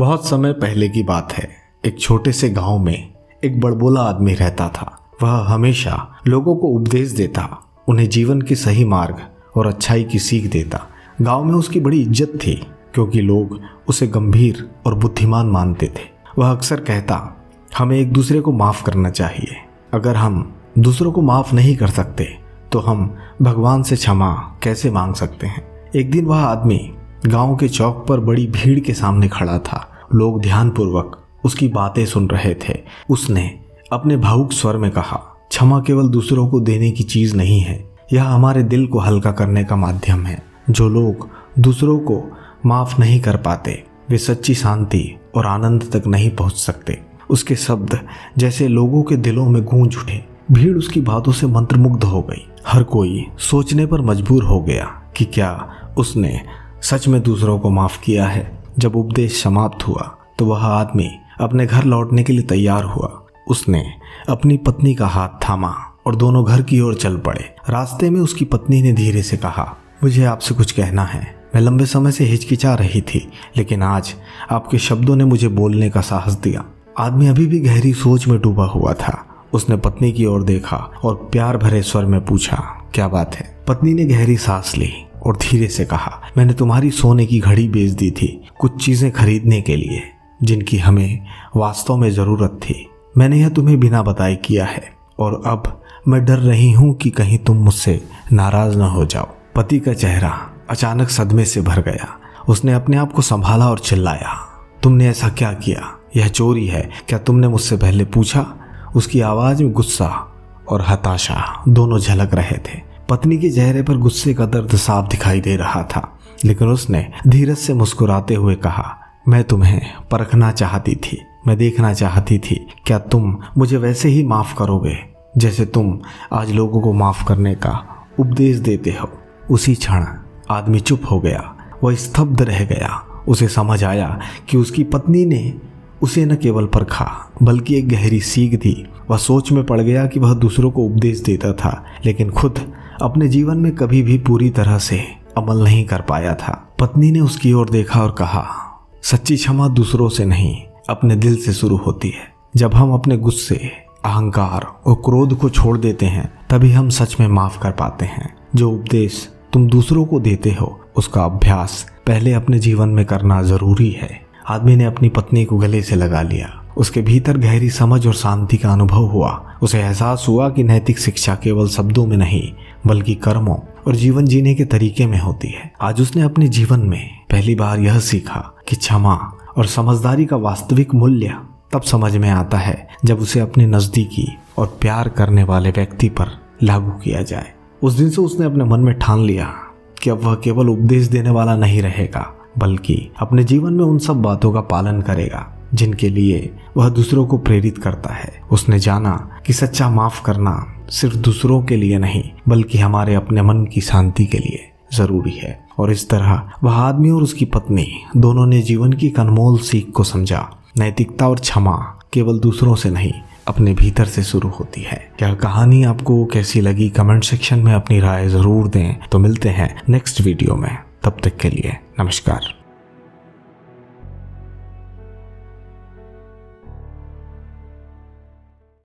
बहुत समय पहले की बात है। एक छोटे से गांव में एक बड़बोला आदमी रहता था। वह हमेशा लोगों को उपदेश देता, उन्हें जीवन के सही मार्ग और अच्छाई की सीख देता। गांव में उसकी बड़ी इज्जत थी क्योंकि लोग उसे गंभीर और बुद्धिमान मानते थे। वह अक्सर कहता, हमें एक दूसरे को माफ़ करना चाहिए। अगर हम दूसरों को माफ़ नहीं कर सकते तो हम भगवान से क्षमा कैसे मांग सकते हैं। एक दिन वह आदमी गांव के चौक पर बड़ी भीड़ के सामने खड़ा था। लोग ध्यानपूर्वक उसकी बातें सुन रहे थे। उसने अपने भावुक स्वर में कहा, क्षमा केवल दूसरों को देने की चीज़ नहीं है, यह हमारे दिल को हल्का करने का माध्यम है। जो लोग दूसरों को माफ़ नहीं कर पाते वे सच्ची शांति और आनंद तक नहीं पहुंच सकते। उसके शब्द जैसे लोगों के दिलों में गूंज उठे। भीड़ उसकी बातों से मंत्रमुग्ध हो गई। हर कोई सोचने पर मजबूर हो गया कि क्या उसने सच में दूसरों को माफ़ किया है। जब उपदेश समाप्त हुआ तो वह आदमी अपने घर लौटने के लिए तैयार हुआ। उसने अपनी पत्नी का हाथ थामा और दोनों घर की ओर चल पड़े। रास्ते में उसकी पत्नी ने धीरे से कहा, मुझे आपसे कुछ कहना है। मैं लंबे समय से हिचकिचा रही थी, लेकिन आज आपके शब्दों ने मुझे बोलने का साहस दिया। आदमी अभी भी गहरी सोच में डूबा हुआ था। उसने पत्नी की ओर देखा और प्यार भरे स्वर में पूछा, क्या बात है। पत्नी ने गहरी सांस ली और धीरे से कहा, मैंने तुम्हारी सोने की घड़ी बेच दी थी कुछ चीजें खरीदने के लिए जिनकी हमें वास्तव में जरूरत थी। मैंने यह तुम्हें बिना बताए किया है और अब मैं डर रही हूं कि कहीं तुम मुझसे नाराज न हो जाओ। पति का चेहरा अचानक सदमे से भर गया। उसने अपने आप को संभाला और चिल्लाया, तुमने ऐसा क्या किया? यह चोरी है। क्या तुमने मुझसे पहले पूछा? उसकी आवाज में गुस्सा और हताशा दोनों झलक रहे थे। पत्नी के चेहरे पर गुस्से का दर्द साफ दिखाई दे रहा था, लेकिन उसने धीरज से मुस्कुराते हुए कहा, मैं तुम्हें परखना चाहती थी। मैं देखना चाहती थी क्या तुम मुझे वैसे ही माफ करोगे जैसे तुम आज लोगों को माफ करने का उपदेश देते हो। उसी क्षण आदमी चुप हो गया। वह स्तब्ध रह गया। उसे समझ आया कि उसकी पत्नी ने उसे न केवल परखा बल्कि एक गहरी सीख दी। वह सोच में पड़ गया कि वह दूसरों को उपदेश देता था, लेकिन खुद अपने जीवन में कभी भी पूरी तरह से अमल नहीं कर पाया था। पत्नी ने उसकी ओर देखा और कहा, सच्ची क्षमा दूसरों से नहीं अपने दिल से शुरू होती है। जब हम अपने गुस्से, अहंकार और क्रोध को छोड़ देते हैं तभी हम सच में माफ कर पाते हैं। जो उपदेश तुम दूसरों को देते हो उसका अभ्यास पहले अपने जीवन में करना जरूरी है। आदमी ने अपनी पत्नी को गले से लगा लिया। उसके भीतर गहरी समझ और शांति का अनुभव हुआ। उसे एहसास हुआ कि नैतिक शिक्षा केवल शब्दों में नहीं बल्कि कर्मों और जीवन जीने के तरीके में होती है। आज उसने अपने जीवन में पहली बार यह सीखा कि क्षमा और समझदारी का वास्तविक मूल्य तब समझ में आता है जब उसे अपने नजदीकी और प्यार करने वाले व्यक्ति पर लागू किया जाए। उस दिन से उसने अपने मन में ठान लिया कि अब वह केवल उपदेश देने वाला नहीं रहेगा बल्कि अपने जीवन में उन सब बातों का पालन करेगा जिनके लिए वह दूसरों को प्रेरित करता है। उसने जाना कि सच्चा माफ करना सिर्फ दूसरों के लिए नहीं बल्कि हमारे अपने मन की शांति के लिए जरूरी है। और इस तरह वह आदमी और उसकी पत्नी दोनों ने जीवन की एक अनमोल सीख को समझा। नैतिकता और क्षमा केवल दूसरों से नहीं अपने भीतर से शुरू होती है। क्या कहानी आपको कैसी लगी? कमेंट सेक्शन में अपनी राय जरूर दें। तो मिलते हैं नेक्स्ट वीडियो में। तब तक के लिए नमस्कार।